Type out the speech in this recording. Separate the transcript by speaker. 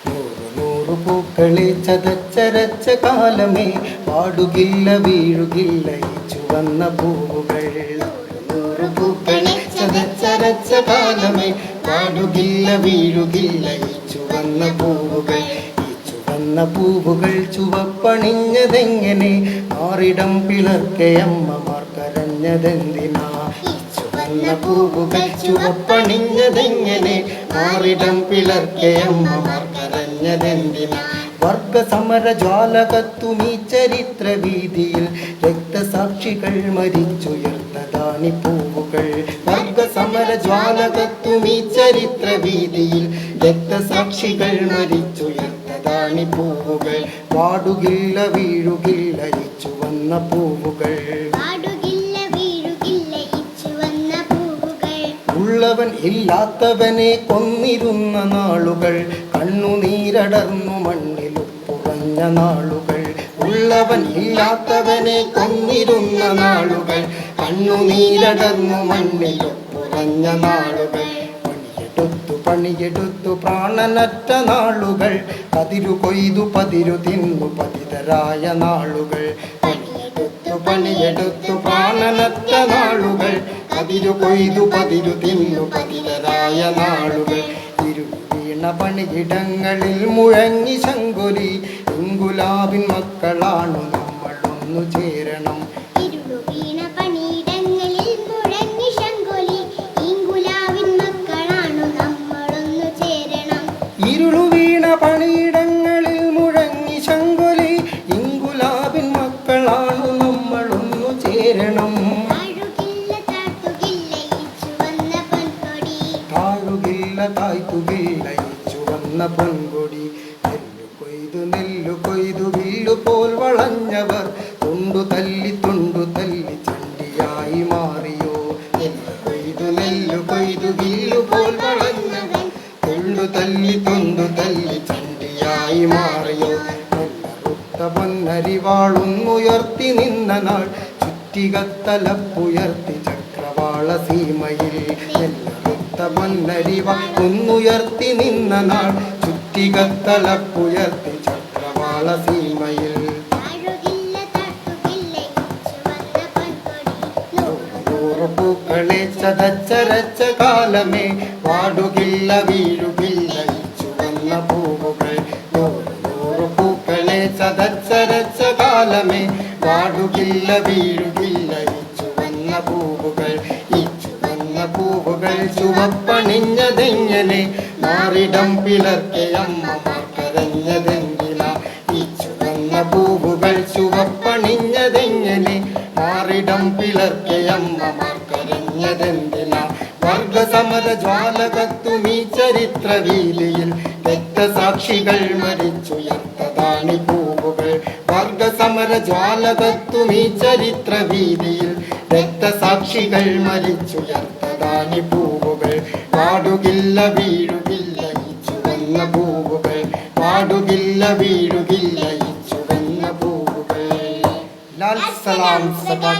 Speaker 1: നൂറു നൂറു പൂക്കളെ ചതച്ചരച്ച കാലമേ പാടുകില്ല വീഴുകില്ല ഈ ചുവന്ന പൂവുകൾ. നൂറു പൂക്കളെ ചതച്ചരച്ച കാലമേ പാടുകില്ല വീഴുകില്ല ഈ ചുവന്ന പൂവുകൾ. ഈ ചുവന്ന പൂവുകൾ ചുവപ്പണിഞ്ഞതെങ്ങനെ ആറിടം പിളർക്കയമ്മമാർ കരഞ്ഞതെന്തിനാ? ചുവന്ന പൂവുകൾ ചുവപ്പണിഞ്ഞതെങ്ങനെ ആറിടം പിളർക്കയമ്മമാർ കരഞ്ഞതെന്തിനാ? വർഗസമര ജ്വാല കത്തുമീ ചരിത്ര വീതിയിൽ രക്തസാക്ഷികൾ മരിച്ചുയർത്തതാണി പൂവുകൾ. വർഗസമര ജ്വാല കത്തുമീ ചരിത്ര വീതിയിൽ രക്തസാക്ഷികൾ മരിച്ചുയർത്തതാണി പൂവുകൾ. പാടുകില്ല വീഴുകില്ല ഈ ചുവന്ന പൂവുകൾ. ഉള്ളവൻ ഇല്ലാത്തവനെ കൊന്നിരുന്ന നാളുകൾ കണ്ണുനീരടർന്നു മണ്ണിലുപ്പുറഞ്ഞ നാളുകൾ. ഉള്ളവൻ ഇല്ലാത്തവനെ കൊന്നിരുന്ന നാളുകൾ കണ്ണുനീരടർന്നു മണ്ണിലുപ്പുറഞ്ഞ നാളുകൾ. പണിയെടുത്തു പ്രാണനറ്റ നാളുകൾ പതിരു കൊയ്തു പതിരു തിന്നു പതിതരായ നാളുകൾ. പണിയെടുത്തു പ്രാണനറ്റ നാളുകൾ പതിരു കൊയ്തു പതിരു തിന്നു പതിതരായ നാളുകൾ. ഇരുവീണ പണിയിടങ്ങളിൽ മുഴങ്ങി ശങ്കുലി ഇങ്കുലാബിൻ മക്കളാണു നമ്മളൊന്നു ചേരണം. ഇരുളുവീണ പണിയിടങ്ങളിൽ മുഴങ്ങി ശങ്കുലി ഇങ്കുലാബിൻ മക്കളാണു നമ്മളൊന്നു ചേരണം. താഴുകില്ല തായ്ത്തുകില്ല ഈ ചുവന്ന പൊൻകൊടി. നെല്ലു കൊയ്തു വില്ലു പോൽ വളഞ്ഞവർ തൊണ്ടു തല്ലി ചണ്ടിയായി മാറിയോ? നെല്ലു കൊയ്തു വില്ലു പോൽ വളഞ്ഞവർ തൊണ്ടു തല്ലി ചണ്ടിയായി മാറിയോ? നെല്ലറുത്ത പൊന്നരിവാളുന്നുയർത്തി നിന്ന നാൾ ചുറ്റികത്തലപ്പുയർത്തി ചക്രവാള സീമയിൽ. നെല്ലറുത്ത പൊന്നരിവാളുന്നുയർത്തി നിന്ന നാൾ ചുറ്റികത്തലപ്പുയർത്തി ചക്രവാള സീമയിൽ. നൂറു പൂക്കളെ ചതച്ചരച്ച കാലമേ പാടുകില്ല വീഴുകില്ല ഈ ചുവന്ന പൂവുകൾ. നൂറു പൂക്കളെ ചതച്ചരച്ച കാലമേ പാടുകില്ല വീഴുകില്ല ഈ ചുവന്ന പൂവുകൾ. ഈ ചുവന്ന പൂവുകൾ ചുവപ്പണിഞ്ഞതെങ്ങനെ മാറിടം പിളർക്കയമ്മമാർ കരഞ്ഞതെന്തിനാ? ഈ ചുവന്ന പൂവുകൾ ചുവപ്പണിഞ്ഞതെങ്ങനെ മാറിടം പിളർക്കയമ്മമാർ കരഞ്ഞതെന്തിനാ? വർഗസമര ജ്വാല കത്തുമീ ചരിത്ര വീതിയിൽ രക്തസാക്ഷികൾ മരിച്ചുയർത്തതാണി പൂവുകൾ. വർഗസമര ജ്വാല കത്തുമീ ചരിത്ര വീതിയിൽ രക്തസാക്ഷികൾ മരിച്ചുയർത്തതാണി പൂവുകൾ. പാടുകില്ല വീഴുകില്ല ഈ ചുവന്ന പൂവുകൾ. പാടുകില്ല വീഴുകില്ല ഈ ചുവന്ന പൂവുകൾ. ലാൽ സലാം സദാ